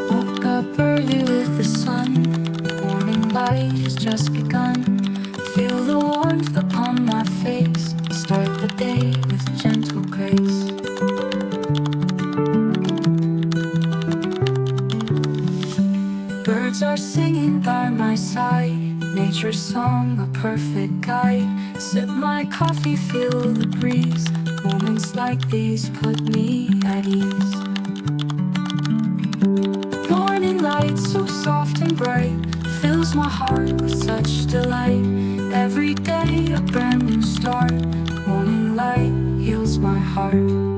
Woke up early with the sun, morning light has just begun. Feel the warmth upon my face, start the day with gentle grace. Birds are singing by my side, nature's song a perfect guide. Sip my coffee, feel the breeze, moments like these put me at ease. Morning light so soft and bright fills my heart with such delight. Every day a brand new start, morning light heals my heart.